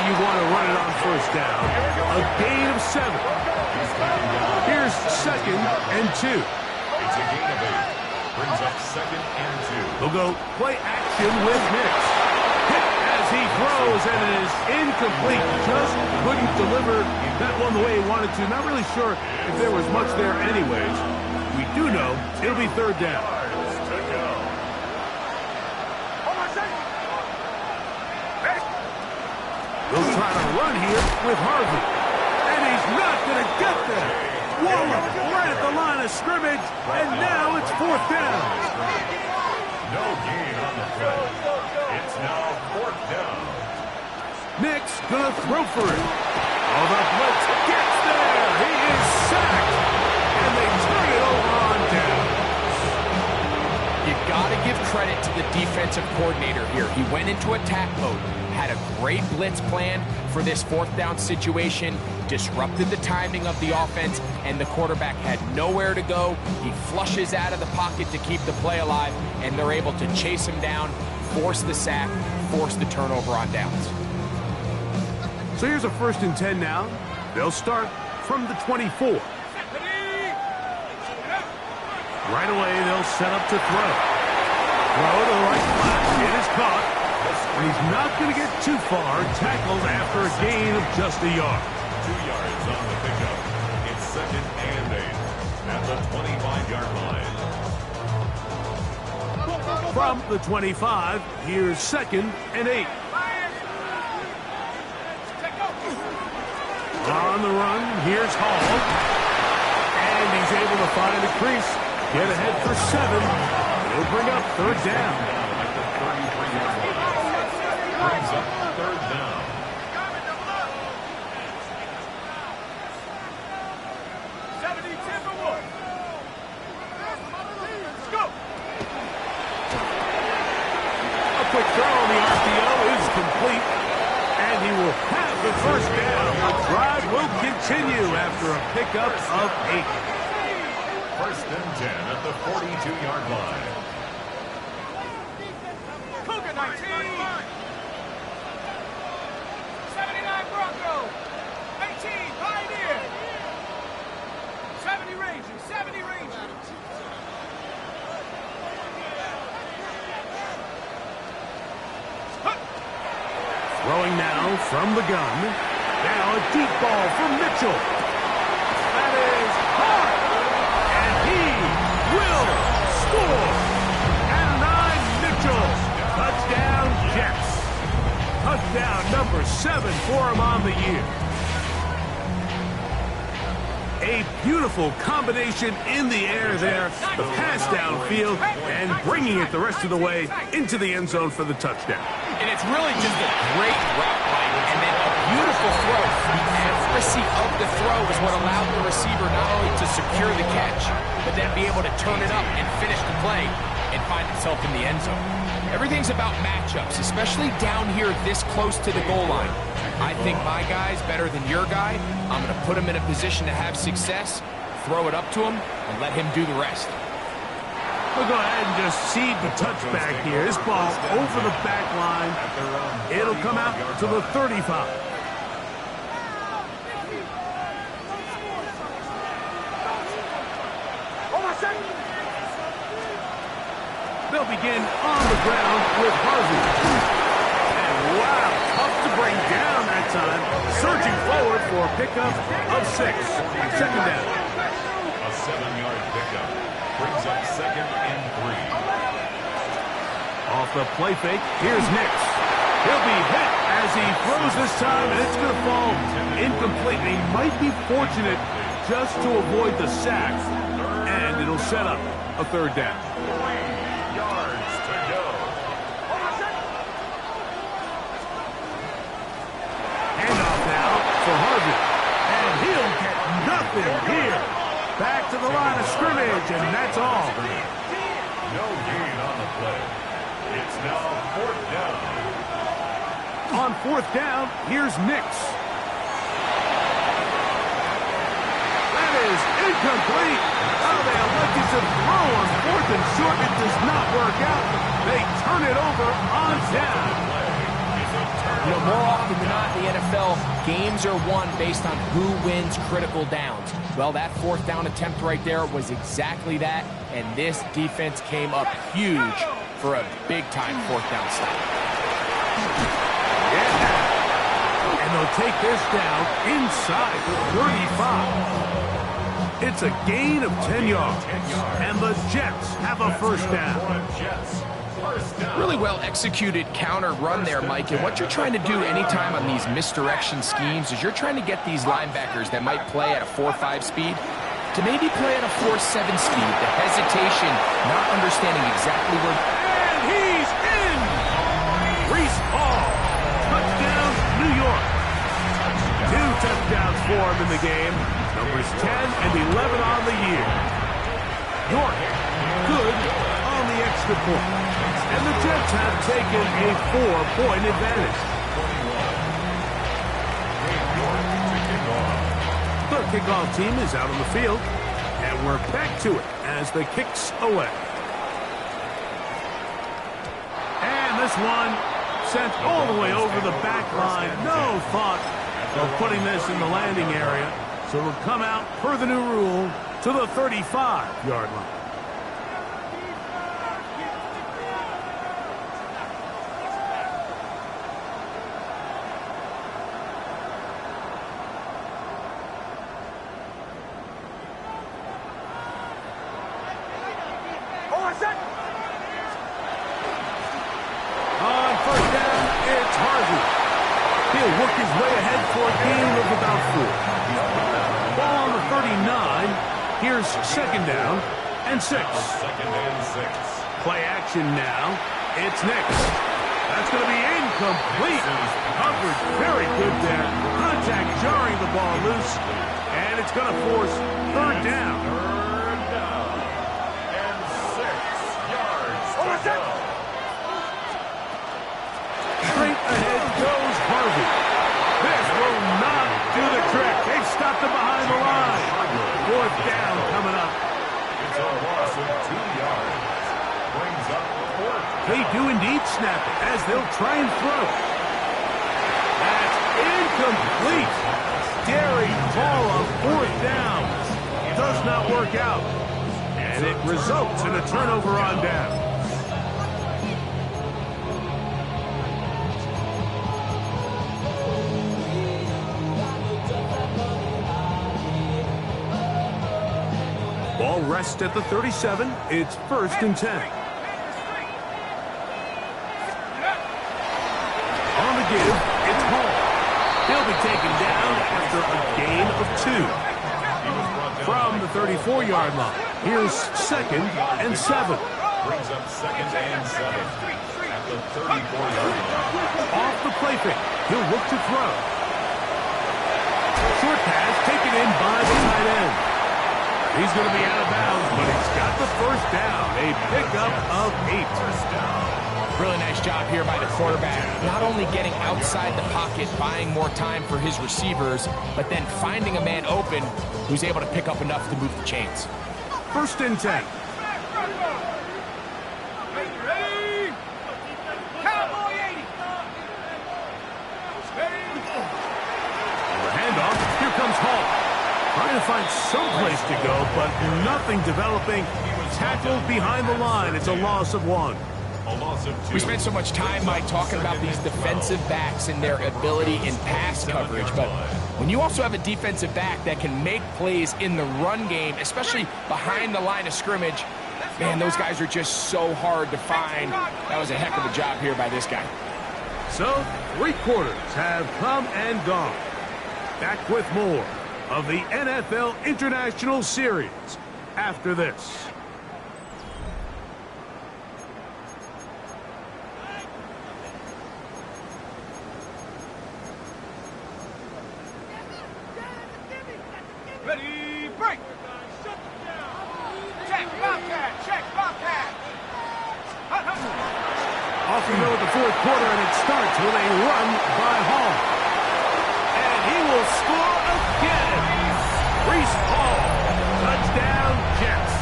you want to run it on first down. A gain of 7. Here's 2nd and 2. It's a gain of 8. Brings up 2nd and 2. They'll go play action with Nix. Hit as he throws, and it is incomplete. Just couldn't deliver that one the way he wanted to. Not really sure if there was much there anyways. We do know it'll be 3rd down. They'll try to run here with Harvey. And he's not going to get there. Waller right at the line of scrimmage, and now it's 4th down. No gain on the play. It's now 4th down. Nix gonna throw for it. Oh, the blitz gets there. He is sacked, and they turn it over on down. You got to give credit to the defensive coordinator here. He went into attack mode, had a great blitz plan for this 4th down situation, disrupted the timing of the offense, and the quarterback had nowhere to go. He flushes out of the pocket to keep the play alive, and they're able to chase him down, force the sack, force the turnover on downs. So here's a 1st and 10 now. They'll start from the 24. Right away, they'll set up to throw. Throw to the right flash. It is caught. And he's not going to get too far. Tackled after a gain of just a yard. 2 yards on the pickup. It's 2nd and 8 at the 25-yard line. From the 25, here's 2nd and 8. On the run, here's Hall. And he's able to find a crease. Get ahead for 7. He'll bring up 3rd down. At the 33-yard line. Brings up 3rd down. A quick throw on the RPO is complete. And he will have the 1st down. The drive will continue after a pickup of 8. 1st and 10 at the 42-yard line. Cougar 19. 79 Bronco. 18 Pioneer. 70 Rangers. 70 Rangers. Throwing now from the gun. Now a deep ball for Mitchell. That is hard. And he will score. And 9 Mitchell. Touchdown Jets. Touchdown number 7 for him on the year. A beautiful combination in the air there. The pass downfield and bringing it the rest of the way into the end zone for the touchdown. And it's really just a great route line and then a beautiful throw. The accuracy of the throw is what allowed the receiver not only to secure the catch, but then be able to turn it up and finish the play and find himself in the end zone. Everything's about matchups, especially down here this close to the goal line. I think my guy's better than your guy. I'm going to put him in a position to have success, throw it up to him, and let him do the rest. We'll go ahead and just seed the touchback here. This ball over the back line. It'll come out to the 35. They'll begin on the ground with Harvey. And wow, tough to bring down that time. Surging forward for a pickup of 6. 2nd down. A 7-yard pickup. Brings up 2nd and 3. Off the play fake, here's Nix. He'll be hit as he throws this time, and it's going to fall incomplete. He might be fortunate just to avoid the sack, and it'll set up a 3rd down. 3 yards to go. Handoff now for Harvey, and he'll get nothing here. Back to the line of scrimmage, and that's all. No gain on the play. It's now 4th down. On 4th down, here's Nix. That is incomplete. Oh, they elected to throw on 4th and short. It does not work out. They turn it over on down. You know, more often than not in the NFL, games are won based on who wins critical downs. Well, that fourth down attempt right there was exactly that, and this defense came up huge for a big-time fourth down stop. Yeah. And they'll take this down inside the 35. It's a gain of 10 yards, and the Jets have a first down. Really well executed counter run there, Mike, and what you're trying to do anytime on these misdirection schemes is you're trying to get these linebackers that might play at a 4.5 speed to maybe play at a 4.7 speed. The hesitation, not understanding exactly where... And he's in! Reese Hall, touchdown, New York. 2 touchdowns for him in the game. Numbers 10 and 11 on the year. York, good on the extra point. And the Jets have taken a 4-point advantage. The kickoff team is out on the field, and we're back to it as the kick's away. And this one sent all the way over the back line. No thought of putting this in the landing area. So it'll come out, per the new rule, to the 35-yard line. On first down, it's Harvey. He'll work his way ahead for a gain of about 4. Ball on the 39. Here's second down and 6. Play action now. It's next. That's going to be incomplete. Coverage very good there. Contact jarring the ball loose. And it's going to force third down. And 6 yards to go. Straight ahead goes Harvey. This will not do the trick. They've stopped him behind the line. Fourth down coming up. It's a loss of 2 yards. Brings up fourth. They do indeed snap it as they'll try and throw. That's incomplete. Daring call on fourth down. Does not work out. And it results in a turnover on down. Ball rests at the 37. It's first and 10. On the give, it's Hall. He'll be taken down after a gain of 2. From the 34-yard line, here's second and 7. Brings up second and 7 at the 34-yard line. Off the play fake, he'll look to throw. Short pass taken in by the tight end. He's going to be out of bounds, but he's got the first down. A pickup of 8. Really nice job here by the quarterback. Not only getting outside the pocket, buying more time for his receivers, but then finding a man open who's able to pick up enough to move the chains. First and 10. Ready? Cowboy 80. The handoff. Here comes Hall. Trying to find some place to go, but nothing developing. Tackled behind the line. It's a loss of 1. A loss of 2. We spent so much time, Mike, talking about these defensive backs and their ability in pass coverage, but when you also have a defensive back that can make plays in the run game, especially behind the line of scrimmage, man, those guys are just so hard to find. That was a heck of a job here by this guy. So, 3 quarters have come and gone. Back with more of the NFL International Series after this. Ready, break. Check, Bobcat, check, Bobcat. Off we go with the 4th quarter, and it starts with a run by Hall. And he will score again. Reese Hall, touchdown Jets.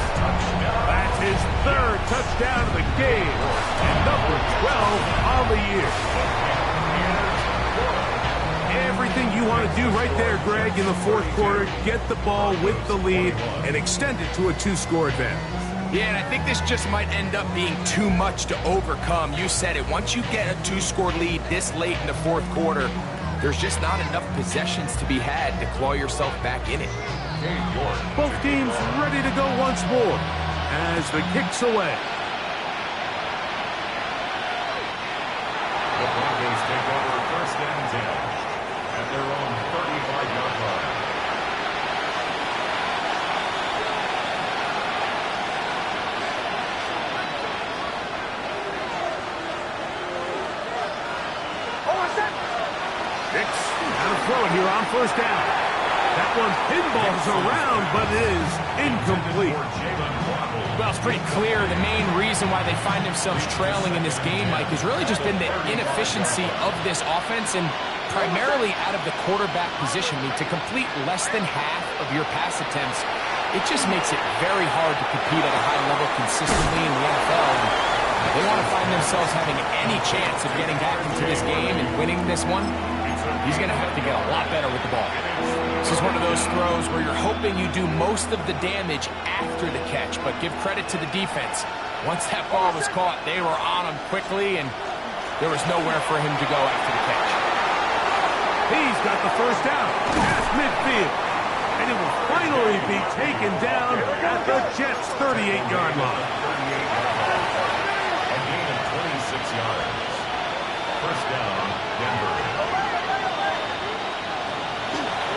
That's his 3rd touchdown of the game, and number 12 on the year. Everything you want want to do right there, Greg, in the fourth quarter, get the ball with the lead and extend it to a two-score advantage. Yeah, and I think this just might end up being too much to overcome. You said it. Once you get a two-score lead this late in the fourth quarter, there's just not enough possessions to be had to claw yourself back in it. Both teams ready to go once more as the kick's away. The Broncos take over first and 10 at their own 35-yard line. Hicks out of throw it here on first down. That one pinballs around, but it is incomplete. Well, it's pretty clear the main reason why they find themselves trailing in this game, Mike, has really just been the inefficiency of this offense and primarily out of the quarterback position. I mean, to complete less than half of your pass attempts, it just makes it very hard to compete at a high level consistently in the NFL. And they want to find themselves having any chance of getting back into this game and winning this one. He's going to have to get a lot better with the ball. This is one of those throws where you're hoping you do most of the damage after the catch, but give credit to the defense. Once that ball was caught, they were on him quickly, and there was nowhere for him to go after the catch. He's got the first down past midfield, and it will finally be taken down at the Jets' 38-yard line. A gain of 26 yards. First down, Denver.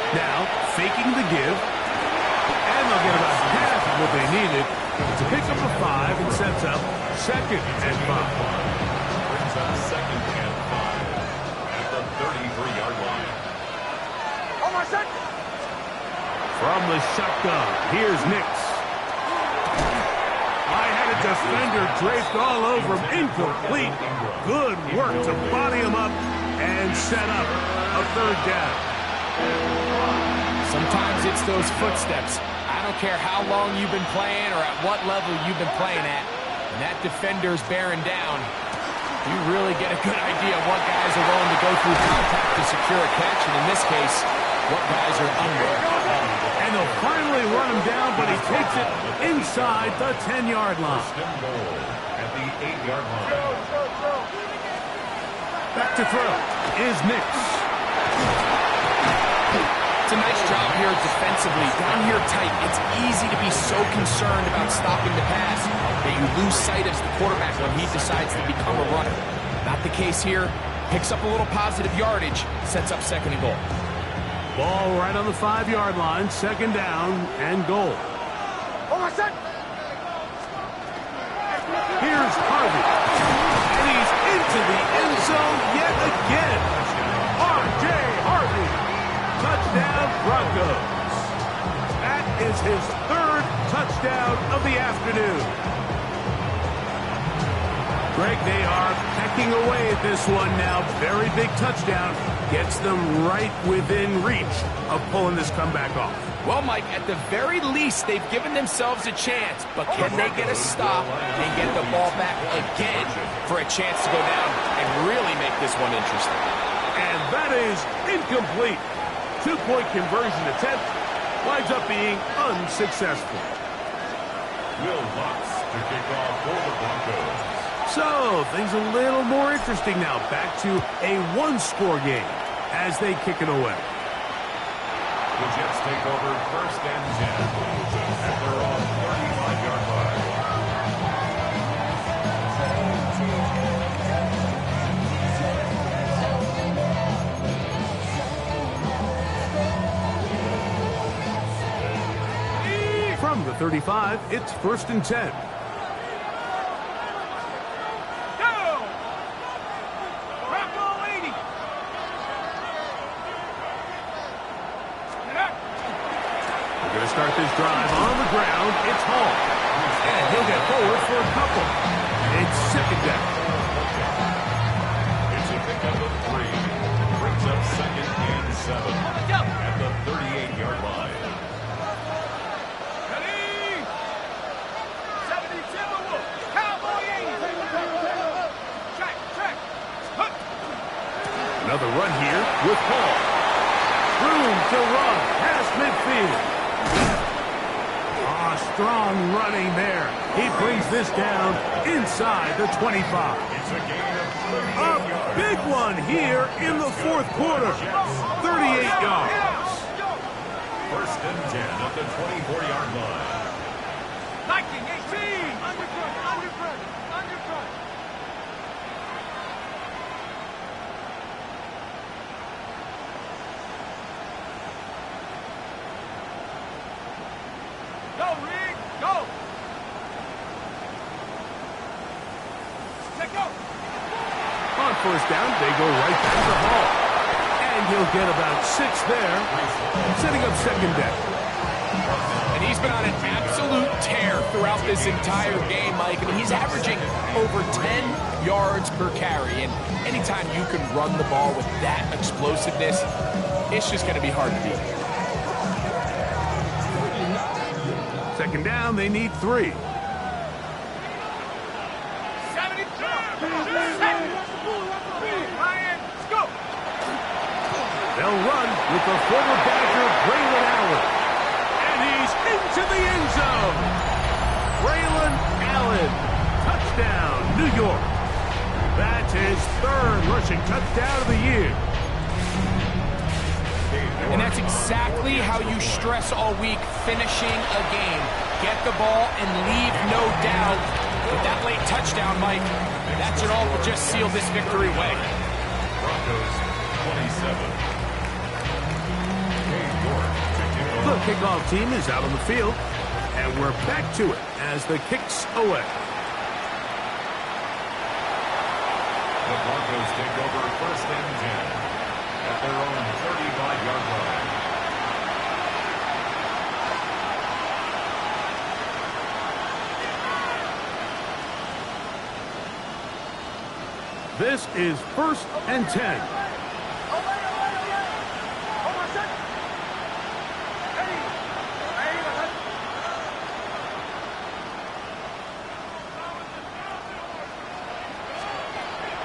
Now, faking the give, and they'll get about half of what they needed to pick up a 5 and sets up second and 5. Brings up second and 5 at the 33-yard line. From the shotgun, here's Nix. I had a defender draped all over him, incomplete. Good work to body him up and set up a third down. Sometimes it's those footsteps. I don't care how long you've been playing or at what level you've been playing at. When that defender's bearing down, you really get a good idea of what guys are willing to go through contact to secure a catch, and in this case, what guys are unwilling. And they'll finally run him down, but he takes it inside the 10-yard line. At the 8-yard line. Back to throw is Nix. It's a nice job here defensively. Down here tight, it's easy to be so concerned about stopping the pass that you lose sight of the quarterback when he decides to become a runner. Not the case here. Picks up a little positive yardage, sets up second and goal. Ball right on the 5-yard line, second down and goal. Here's Harvey. And he's into the end zone yet again. R.J. Harvey. Touchdown, Broncos. That is his third touchdown of the afternoon. Greg, they are pecking away at this one now. Very big touchdown. Gets them right within reach of pulling this comeback off. Well, Mike, at the very least, they've given themselves a chance. But can they get a stop and get the ball back again for a chance to go down and really make this one interesting? And that is incomplete. Two-point conversion attempt winds up being unsuccessful. Will Lutz to kick off for the Broncos. So, things a little more interesting now. Back to a one-score game as they kick it away. The Jets take over first and 10 at their own 35-yard line. From the 35, it's first and 10. Start this drive on the ground. It's Hall. And he'll get forward for a couple. It's second down. It's a pickup of 3. Brings up second and 7 at the 38-yard line. Ready? 72. Cowboy 80. Check. Another run here with Hall. Room to run past midfield. Strong running there. He brings this down inside the 25. It's a gain of 38 yards. Big one here in the fourth quarter. 38 yards. First and 10 at the 24-yard line. 19-18. Under front. Go, Reed, go. Let go. On first down, they go right back to Hall. And he'll get about 6 there, setting up second down. And he's been on an absolute tear throughout this entire game, Mike. I mean, he's averaging over 10 yards per carry. And anytime you can run the ball with that explosiveness, it's just going to be hard to beat. Second down, they need 3. 70. Ryan, go. They'll run with the former Badger, Braylon Allen. And he's into the end zone. Braylon Allen, touchdown, New York. That's his 3rd rushing touchdown of the year. And that's exactly how you stress all week, finishing a game. Get the ball and leave no doubt. With that late touchdown, Mike, that should all just seal this victory away. Broncos 27. The kickoff team is out on the field, and we're back to it as the kicks away. The Broncos take over first and 10 at their own 35-yard line. This is first and 10.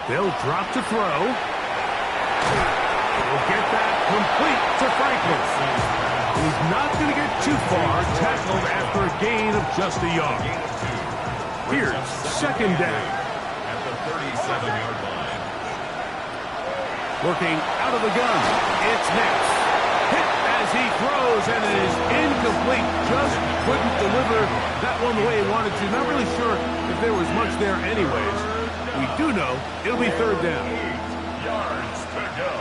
They'll drop to throw. Will get that complete to Franklin. He's not going to get too far, tackled after a gain of just a yard. Here's second down. At the 37-yard line. Working out of the gun. It's Nix. Hit as he throws, and it is incomplete. Just couldn't deliver that one the way he wanted to. Not really sure if there was much there anyways. We do know it'll be third down. 8 yards to go.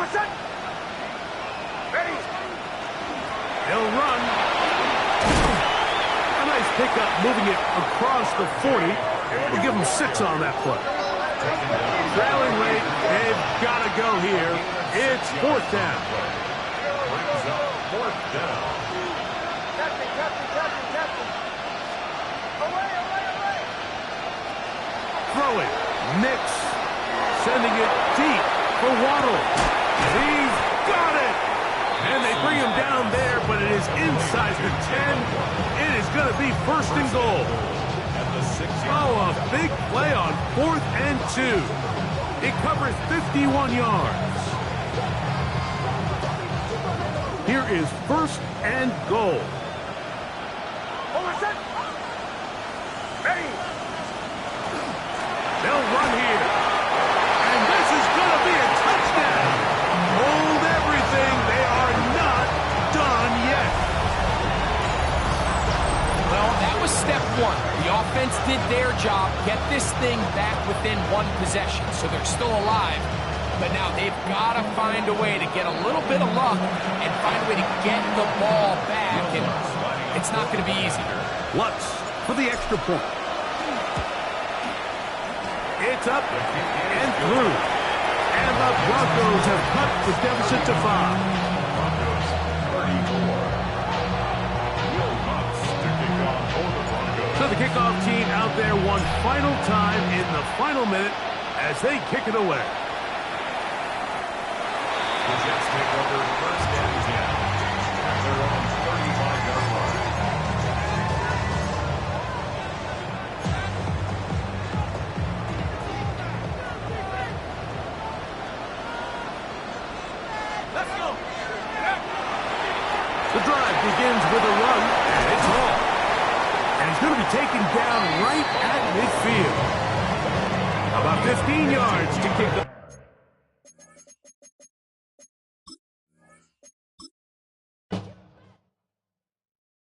Set. Ready. They'll run. A nice pickup moving it across the 40. We'll give them 6 on that play. Trailing late. They've got to go here. It's fourth down. Brings up fourth down. Captain. Away. Throwing. Nix. Sending it deep for Waddle. He's got it! And they bring him down there, but it is inside the 10. It is going to be first and goal. At the 6-yard Oh, a big play on 4th and 2. It covers 51 yards. Here is first and goal. Set. Ready. They'll run here. And this is going to be a touchdown. Hold everything. They are not done yet. Well, that was step 1. The offense did their job, get this thing back within 1 possession, so they're still alive. But now they've got to find a way to get a little bit of luck and find a way to get the ball back, and it's not going to be easy. Lutz for the extra point. It's up and through. And the Broncos have cut the deficit to 5. Broncos 34. Will Lutz to kick off for the Broncos. So the kickoff team out there one final time in the final minute as they kick it away. The Jets take over first and 10 at their own 35-yard line. Let's The drive begins with a run, and it's all. And he's going to be taken down right at midfield. About 15 yards to kick the...